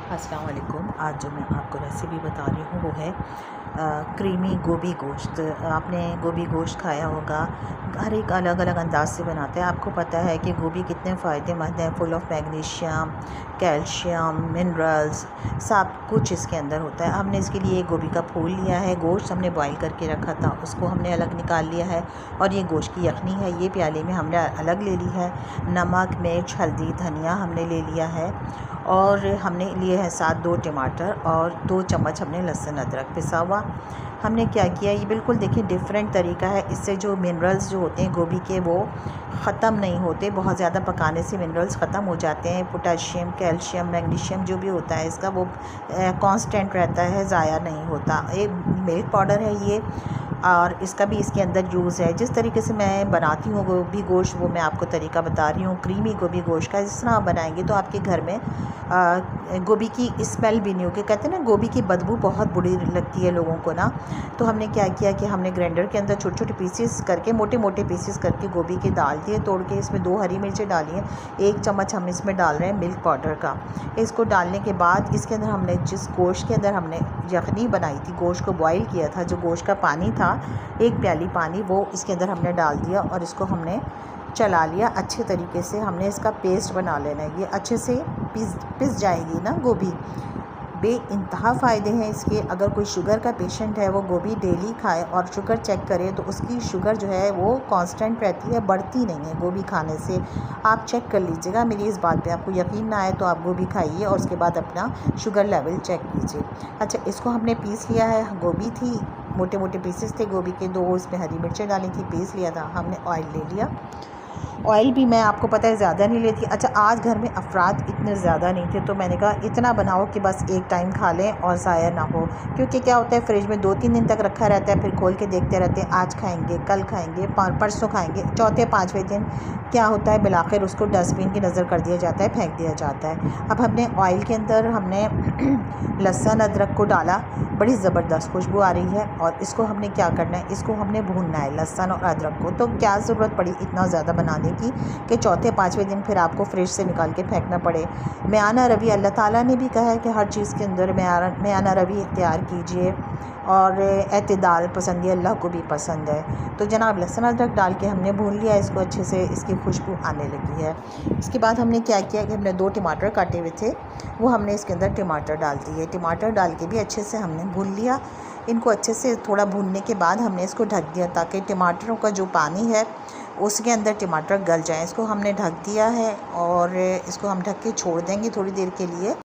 अस्सलाम वालेकुम। आज जो मैं आपको रेसिपी बता रही हूँ वो है क्रीमी गोभी गोश्त। आपने गोभी गोश्त खाया होगा, हर एक अलग अलग अंदाज से बनाते हैं। आपको पता है कि गोभी कितने फ़ायदेमंद है, full of magnesium, calcium, minerals, सब कुछ इसके अंदर होता है। हमने इसके लिए गोभी का फूल लिया है, गोश्त हमने बॉईल करके रखा था, उसको हमने अलग निकाल लिया है और ये गोश्त की यखनी है, ये प्याले में हमने अलग ले ली है। नमक, मिर्च, हल्दी, धनिया हमने ले लिया है और हमने लिए हैं साथ 2 टमाटर और 2 चम्मच हमने लहसुन अदरक पिसा हुआ। हमने क्या किया, ये बिल्कुल देखिए डिफरेंट तरीका है। इससे जो मिनरल्स जो होते हैं गोभी के वो ख़त्म नहीं होते, बहुत ज़्यादा पकाने से मिनरल्स ख़त्म हो जाते हैं। पोटेशियम, कैल्शियम, मैग्नीशियम जो भी होता है इसका वो कांस्टेंट रहता है, ज़ाया नहीं होता। एक मिल्क पाउडर है ये और इसका भी इसके अंदर यूज़ है। जिस तरीके से मैं बनाती हूँ गोभी गोश्त वो मैं आपको तरीका बता रही हूँ क्रीमी गोभी गोश्त का। जिस तरह आप बनाएंगे तो आपके घर में गोभी की स्मेल भी नहीं होगी। कहते हैं ना गोभी की बदबू बहुत बुरी लगती है लोगों को ना। तो हमने क्या किया कि हमने ग्राइंडर के अंदर छोटे छोटे पीसेस करके, मोटे मोटे पीसेस करके गोभी के डाल दिए तोड़ के। इसमें 2 हरी मिर्चें डाली हैं, 1 चम्मच हम इसमें डाल रहे हैं मिल्क पाउडर का। इसको डालने के बाद इसके अंदर हमने जिस गोश्त के अंदर हमने यखनी बनाई थी, गोश्त को बॉईल किया था, जो गोश्त का पानी था 1 प्याली पानी, वो इसके अंदर हमने डाल दिया और इसको हमने चला लिया अच्छे तरीके से। हमने इसका पेस्ट बना लेना है, ये अच्छे से पिस जाएगी ना गोभी। बेइंतहा फ़ायदे हैं इसके। अगर कोई शुगर का पेशेंट है वो गोभी डेली खाए और शुगर चेक करे तो उसकी शुगर जो है वो कांस्टेंट रहती है, बढ़ती नहीं है गोभी खाने से। आप चेक कर लीजिएगा, मेरी इस बात पे आपको यकीन ना आए तो आप गोभी खाइए और उसके बाद अपना शुगर लेवल चेक कीजिए। अच्छा, इसको हमने पीस लिया है। गोभी थी, मोटे मोटे पीसेस थे गोभी के, 2 इसमें हरी मिर्चें डाली थी, पीस लिया था। हमने ऑयल ले लिया, ऑयल भी मैं आपको पता है ज़्यादा नहीं लेती। अच्छा, आज घर में अफराद इतने ज़्यादा नहीं थे तो मैंने कहा इतना बनाओ कि बस एक टाइम खा लें और ज़ाया ना हो। क्योंकि क्या होता है फ्रिज में 2-3 दिन तक रखा रहता है, फिर खोल के देखते रहते हैं आज खाएंगे, कल खाएंगे, परसों खाएंगे, चौथे 5वें दिन क्या होता है बिलाखिर उसको डस्टबिन की नज़र कर दिया जाता है, फेंक दिया जाता है। अब हमने ऑयल के अंदर हमने लहसुन अदरक को डाला, बड़ी ज़बरदस्त खुशबू आ रही है और इसको हमने क्या करना है, इसको हमने भूनना है लहसुन और अदरक को। तो क्या ज़रूरत पड़ी इतना ज़्यादा बनाने की कि चौथे 5वें दिन फिर आपको फ्रिज से निकाल के फेंकना पड़े। मेआना रवि, अल्लाह ताला ने भी कहा है कि हर चीज़ के अंदर मेआना रवि इख्तियार कीजिए और एतदाल पसंद अल्लाह को भी पसंद है। तो जनाब लहसुन अदरक डाल के हमने भून लिया इसको अच्छे से, इसकी खुशबू आने लगी है। इसके बाद हमने क्या किया कि हमने 2 टमाटर काटे हुए थे वो हमने इसके अंदर टमाटर डाल दिए। टमाटर डाल के भी अच्छे से हमने भून लिया। इनको अच्छे से थोड़ा भूनने के बाद हमने इसको ढक दिया ताकि टमाटरों का जो पानी है उसके अंदर टमाटर गल जाए। इसको हमने ढक दिया है और इसको हम ढक के छोड़ देंगे थोड़ी देर के लिए।